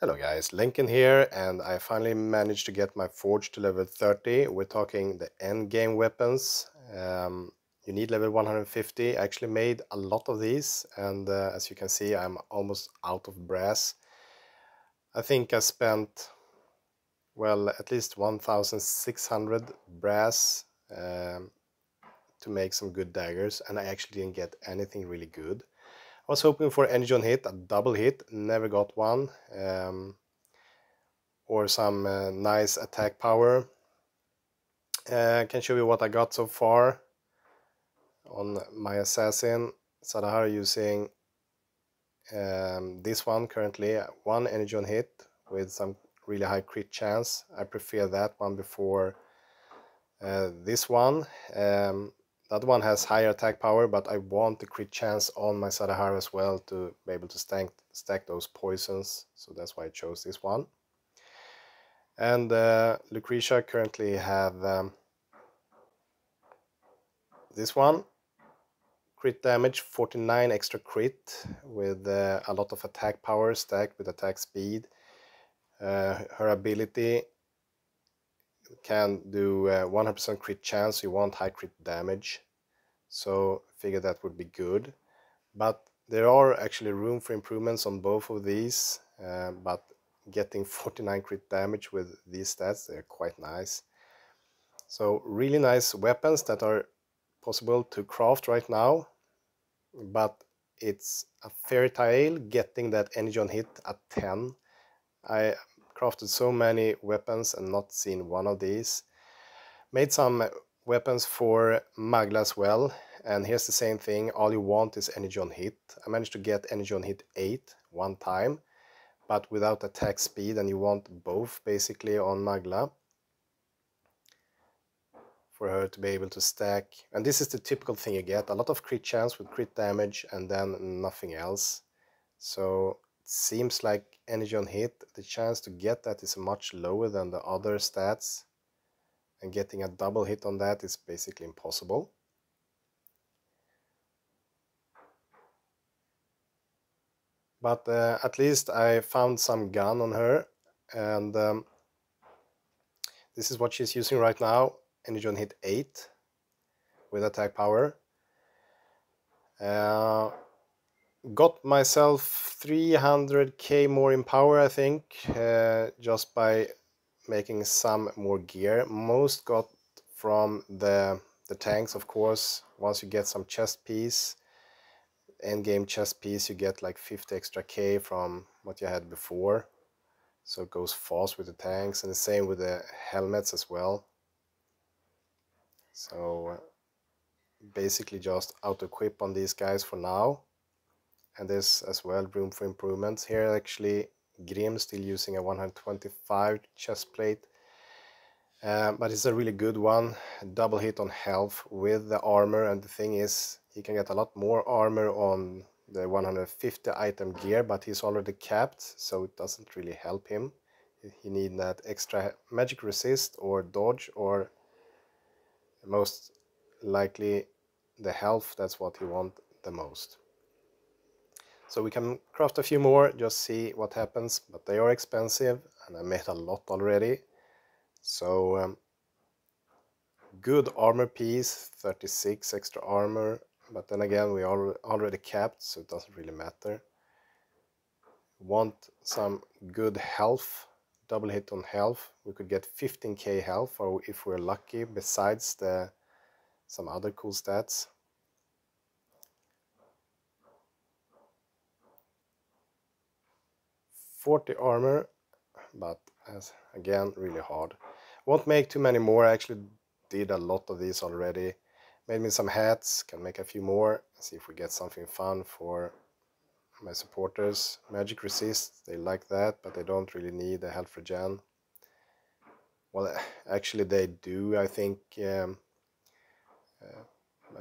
Hello guys, Lenken here, and I finally managed to get my forge to level 30. We're talking the end game weapons. You need level 150. I actually made a lot of these, and as you can see, I'm almost out of brass. I think I spent, well, at least 1,600 brass to make some good daggers, and I actually didn't get anything really good. I was hoping for energy on hit, a double hit, never got one. Or some nice attack power. I can show you what I got so far on my assassin Sadahar using this one currently, one energy on hit with some really high crit chance. I prefer that one before this one. The other one has higher attack power, but I want the crit chance on my Sadahar as well to be able to stack those poisons, so that's why I chose this one. And Lucretia currently have this one, crit damage, 49 extra crit with a lot of attack power stacked with attack speed. Her ability can do 100% crit chance, you want high crit damage, so figure that would be good. But there are actually room for improvements on both of these, but getting 49 crit damage with these stats, they're quite nice. So really nice weapons that are possible to craft right now, but it's a fairy tale getting that energy on hit at 10. I crafted so many weapons and not seen one of these. Made some weapons for Magla as well, and here's the same thing, all you want is energy on hit. I managed to get energy on hit 8 one time, but without attack speed, and you want both basically on Magla for her to be able to stack. And this is the typical thing you get, a lot of crit chance with crit damage and then nothing else. So it seems like energy on hit, the chance to get that is much lower than the other stats, and getting a double hit on that is basically impossible. But at least I found some gun on her, and this is what she's using right now, energy on hit 8 with attack power. Got myself 300k more in power, I think, just by making some more gear. Most got from the tanks, of course. Once you get some chest piece, end game chest piece, you get like 50 extra k from what you had before, so it goes fast with the tanks, and the same with the helmets as well. So basically just auto equip on these guys for now, and there's as well room for improvements here. Actually Grim still using a 125 chest plate, but it's a really good one, double hit on health with the armor, and the thing is he can get a lot more armor on the 150 item gear, but he's already capped, so it doesn't really help him. He needs that extra magic resist or dodge, or most likely the health, that's what he wants the most. So we can craft a few more, just see what happens, but they are expensive and I made a lot already. So good armor piece, 36 extra armor, but then again we are already capped, so it doesn't really matter. Want some good health, double hit on health. We could get 15k health, or if we're lucky, besides some other cool stats. $40 armor, but as again really hard. Won't make too many more. I actually did a lot of these already. Made me some hats, can make a few more, see if we get something fun for my supporters. Magic resist, they like that, but they don't really need a health regen. Well, actually they do. I think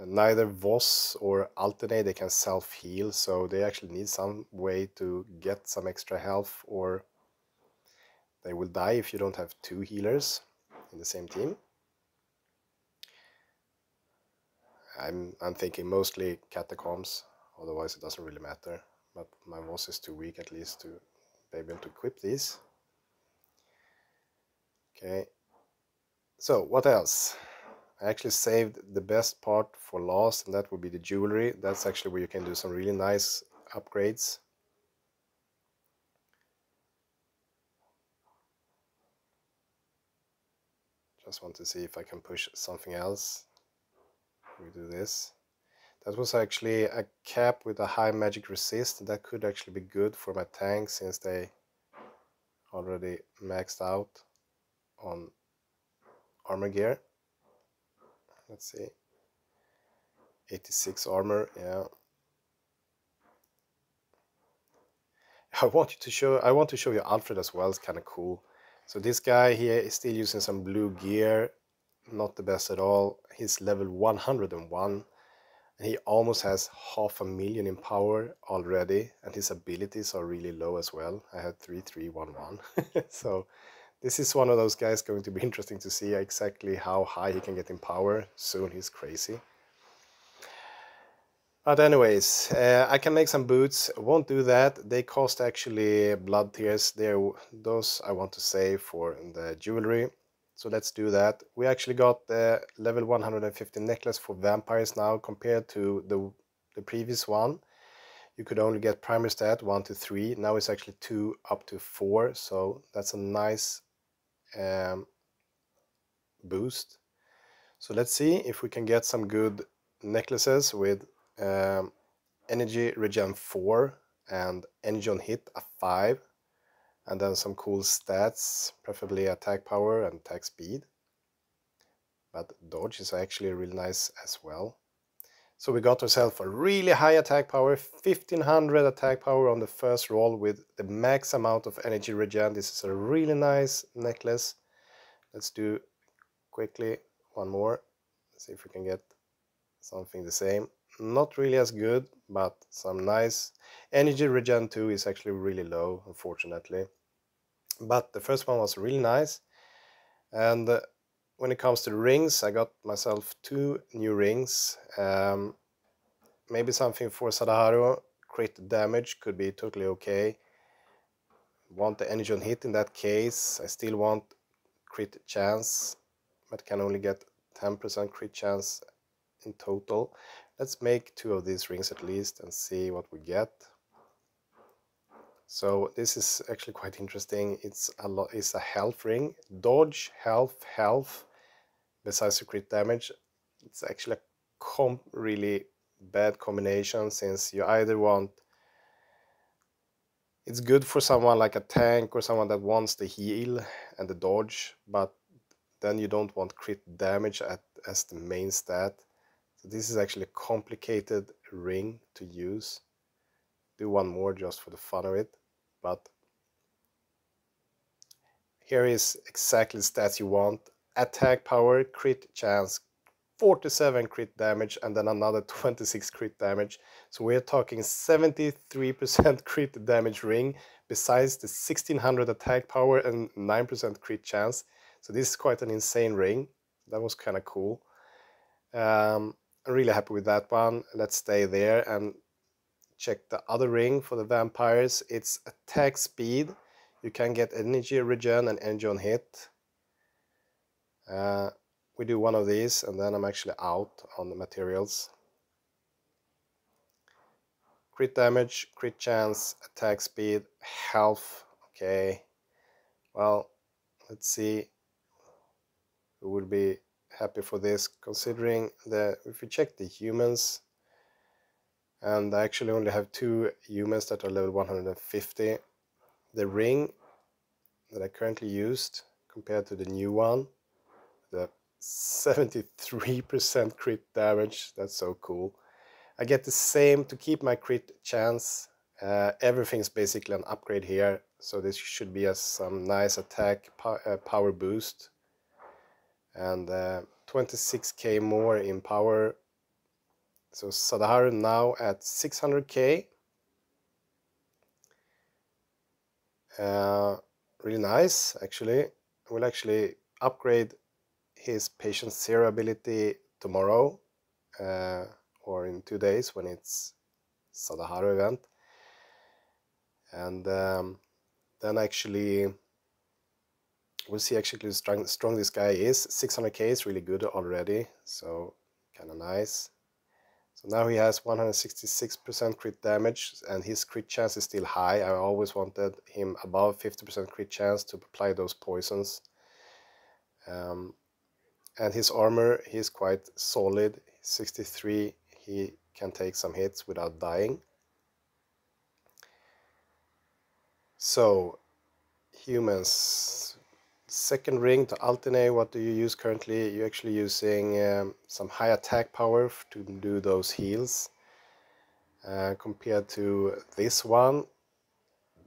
neither Voss or Alternate, they can self-heal, so they actually need some way to get some extra health, or they will die if you don't have two healers in the same team. I'm thinking mostly catacombs, otherwise it doesn't really matter, but my Voss is too weak at least to be able to equip these. Okay, so what else? I actually saved the best part for last, and that would be the jewelry. That's actually where you can do some really nice upgrades. Just want to see if I can push something else. We do this. That was actually a cap with a high magic resist. That could actually be good for my tanks since they already maxed out on armor gear. Let's see. 86 armor, yeah. I want to show you Alfred as well. It's kind of cool. So this guy here is still using some blue gear, not the best at all. He's level 101 and he almost has 500,000 in power already, and his abilities are really low as well. I had 3311. So this is one of those guys going to be interesting to see exactly how high he can get in power. Soon he's crazy. But anyways, I can make some boots. Won't do that. They cost actually blood tears. Those I want to save for the jewelry. So let's do that. We actually got the level 150 necklace for vampires now compared to the previous one. You could only get primary stat 1 to 3. Now it's actually 2 up to 4. So that's a nice boost. So let's see if we can get some good necklaces with energy regen 4 and energy on hit a 5, and then some cool stats, preferably attack power and attack speed, but dodge is actually really nice as well. So we got ourselves a really high attack power, 1500 attack power on the first roll with the max amount of energy regen. This is a really nice necklace. Let's do quickly one more. Let's see if we can get something the same. Not really as good, but some nice. Energy regen 2 is actually really low, unfortunately. But the first one was really nice. And when it comes to rings, I got myself 2 new rings. Maybe something for Sadaharu. Crit damage could be totally okay. Want the energy on hit in that case. I still want crit chance, but can only get 10% crit chance in total. Let's make 2 of these rings at least and see what we get. So this is actually quite interesting. It's a health ring, dodge, health. Besides the crit damage, it's actually a really bad combination, since you either want, it's good for someone like a tank or someone that wants the heal and the dodge, but then you don't want crit damage as the main stat. So this is actually a complicated ring to use. Do one more just for the fun of it, but here is exactly the stats you want. Attack power, crit chance, 47 crit damage, and then another 26 crit damage. So we're talking 73% crit damage ring, besides the 1600 attack power and 9% crit chance. So this is quite an insane ring. That was kind of cool. I'm really happy with that one. Let's stay there and check the other ring for the vampires. It's attack speed. You can get energy regen and energy on hit. We do one of these and then I'm actually out on the materials. Crit damage, crit chance, attack speed, health. Okay, well, let's see who will be happy for this, considering that if we check the humans, and I actually only have 2 humans that are level 150. The ring that I currently used compared to the new one, the 73% crit damage, that's so cool. I get the same to keep my crit chance. Everything's basically an upgrade here, so this should be some nice attack power boost, and 26k more in power. So Sadaharu now at 600k. Really nice, actually. We'll actually upgrade his patient zero ability tomorrow, or in 2 days when it's Sadaharu event. And then actually we'll see actually how strong this guy is. 600k is really good already, so kind of nice. So now he has 166% crit damage, and his crit chance is still high. I always wanted him above 50% crit chance to apply those poisons. And his armor, he's quite solid. 63, he can take some hits without dying. So, humans, second ring to alternate, what do you use currently? You're actually using some high attack power to do those heals. Compared to this one,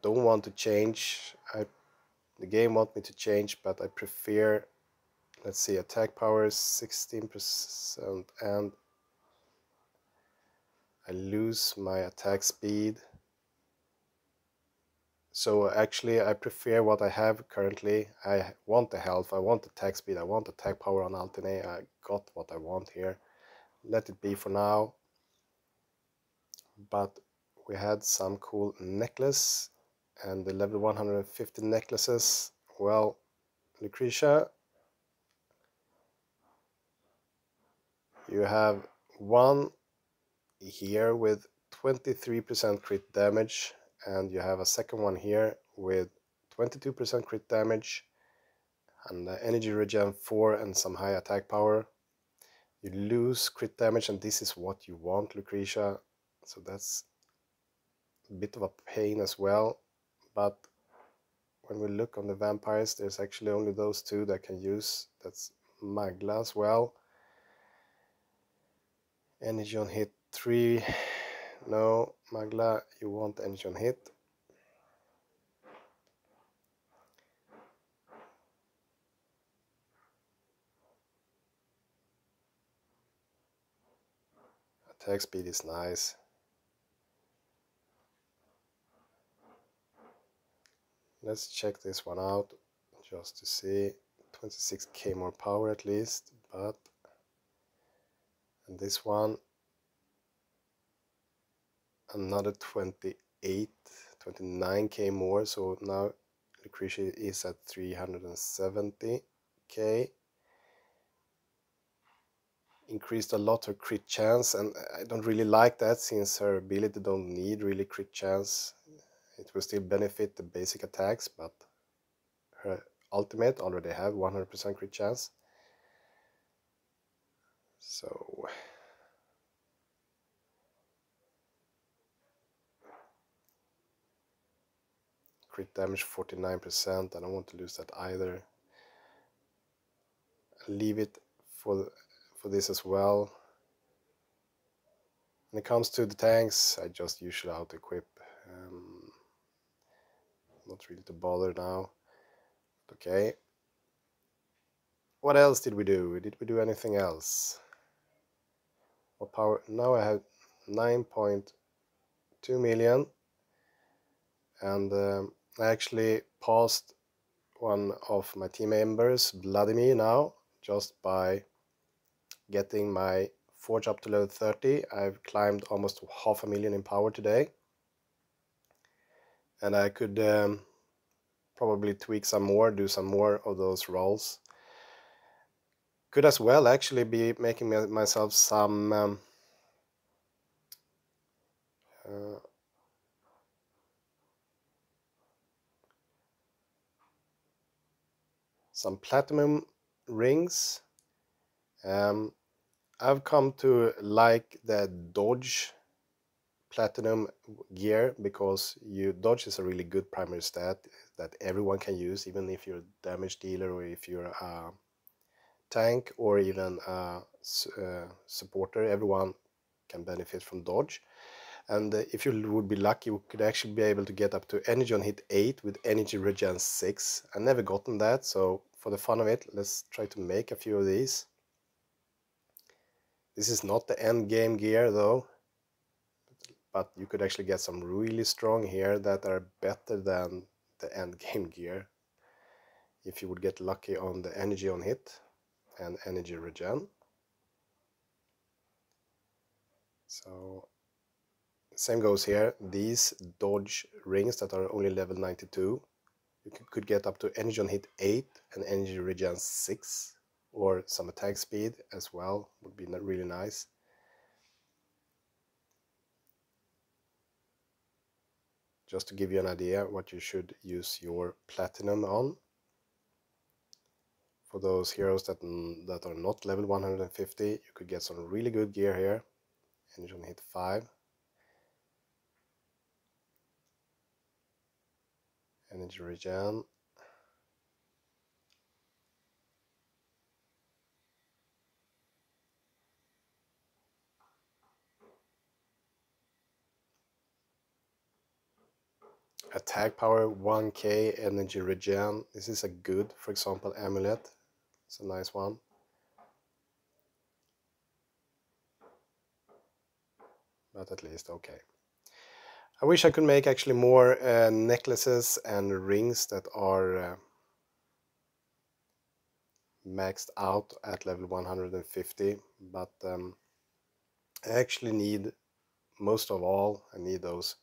don't want to change. The game wants me to change, but I prefer, let's see, attack power is 16%, and I lose my attack speed. So actually I prefer what I have currently. I want the health, I want attack speed, I want attack power on alternate. I got what I want here. Let it be for now. But we had some cool necklace, and the level 150 necklaces. Well, Lucretia, you have one here with 23% crit damage, and you have a second one here with 22% crit damage, and energy regen 4 and some high attack power. You lose crit damage, and this is what you want, Lucretia, so that's a bit of a pain as well. But when we look on the vampires, there's actually only those two that can use. That's Magla as well. Energy on hit 3. No, Magla, you want energy on hit. Attack speed is nice. Let's check this one out just to see. 26k more power at least, but and this one another 29k more, so now Lucretia is at 370k. Increased a lot her crit chance, and I don't really like that, since her ability don't need really crit chance. It will still benefit the basic attacks, but her ultimate already have 100% crit chance. So crit damage 49%, I don't want to lose that either. I'll leave it for this as well. When it comes to the tanks, I just usually auto-equip. Not really to bother now. Okay. What else did we do? Did we do anything else? What power? Now I have 9.2 million. And I actually passed one of my team members, Vladimir, now, just by getting my forge up to level 30. I've climbed almost 500,000 in power today. And I could probably tweak some more, do some more of those rolls. Could as well actually be making myself some platinum rings. I've come to like the dodge platinum gear, because dodge is a really good primary stat that everyone can use, even if you're a damage dealer, or if you're a tank, or even a supporter. Everyone can benefit from dodge. And if you would be lucky, you could actually be able to get up to energy on hit 8 with energy regen 6. I've never gotten that, so for the fun of it, let's try to make a few of these. This is not the end game gear though, but you could actually get some really strong here that are better than the end game gear if you would get lucky on the energy on hit and energy regen. So same goes here. These dodge rings that are only level 92, You could get up to energy on hit 8 and energy regen 6, or some attack speed as well, would be really nice. Just to give you an idea what you should use your platinum on. For those heroes that are not level 150, you could get some really good gear here. Energy on hit 5. Energy regen. Attack power 1k, energy regen. This is a good, for example, amulet. It's a nice one. But at least okay. I wish I could make actually more necklaces and rings that are maxed out at level 150, but I actually need, most of all, I need those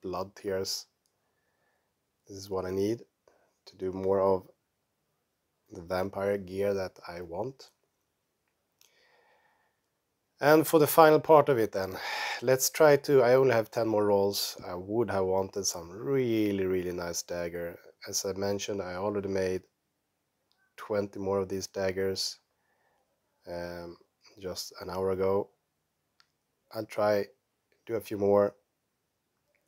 blood tears. This is what I need to do more of the vampire gear that I want. And for the final part of it then, let's try to, I only have 10 more rolls. I would have wanted some really nice dagger. As I mentioned, I already made 20 more of these daggers just an hour ago. I'll try do a few more.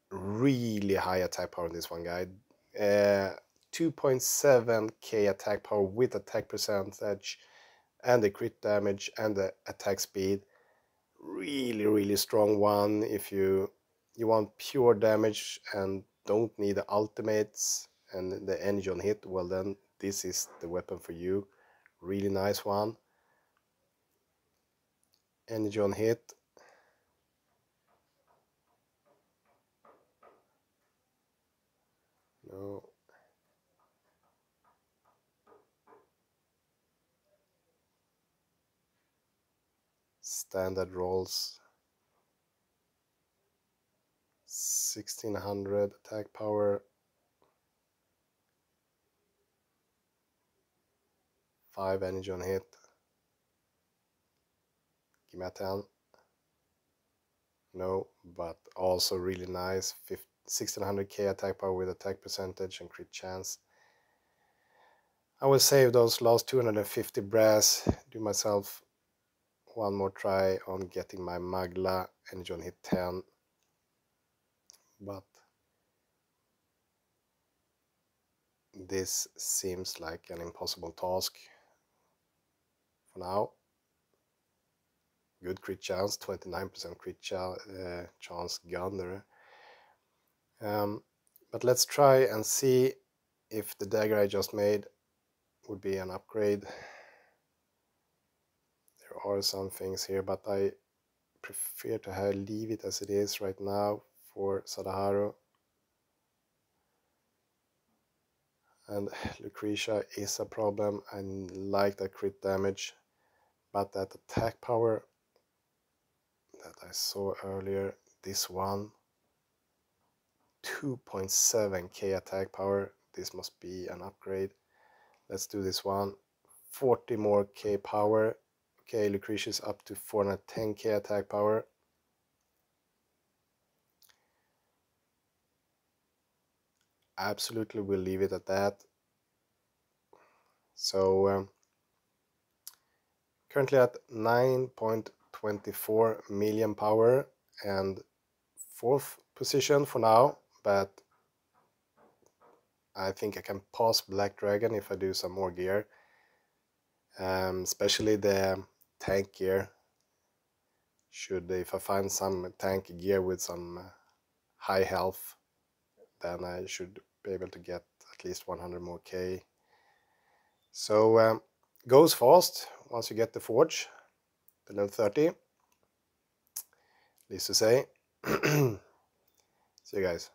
Really high attack power in this one, guy. 2.7k attack power with attack percentage and the crit damage and the attack speed. Really strong one. If you want pure damage and don't need the ultimates and the energy on hit, well then this is the weapon for you. Really nice one. Energy on hit. No. Standard rolls. 1600 attack power. 5 energy on hit. Give me a 10. No, but also really nice. 1600k attack power with attack percentage and crit chance. I will save those last 250 brass, do myself one more try on getting my Magla energy on hit 10. But this seems like an impossible task for now. Good crit chance, 29% crit chance gunner. But let's try and see if the dagger I just made would be an upgrade. There are some things here, but I prefer to leave it as it is right now for Sadaharu. And Lucretia is a problem. I like that crit damage, but that attack power that I saw earlier, this one, 2.7k attack power, this must be an upgrade. Let's do this one. 40 more k power. Okay, Lucretia is up to 410k attack power. Absolutely, we'll leave it at that. So currently at 9.24 million power and 4th position for now, but I think I can pass Black Dragon if I do some more gear, especially the tank gear. If I find some tank gear with some high health, then I should be able to get at least 100 more k. So goes fast once you get the forge, the level 30. Least to say. See you guys.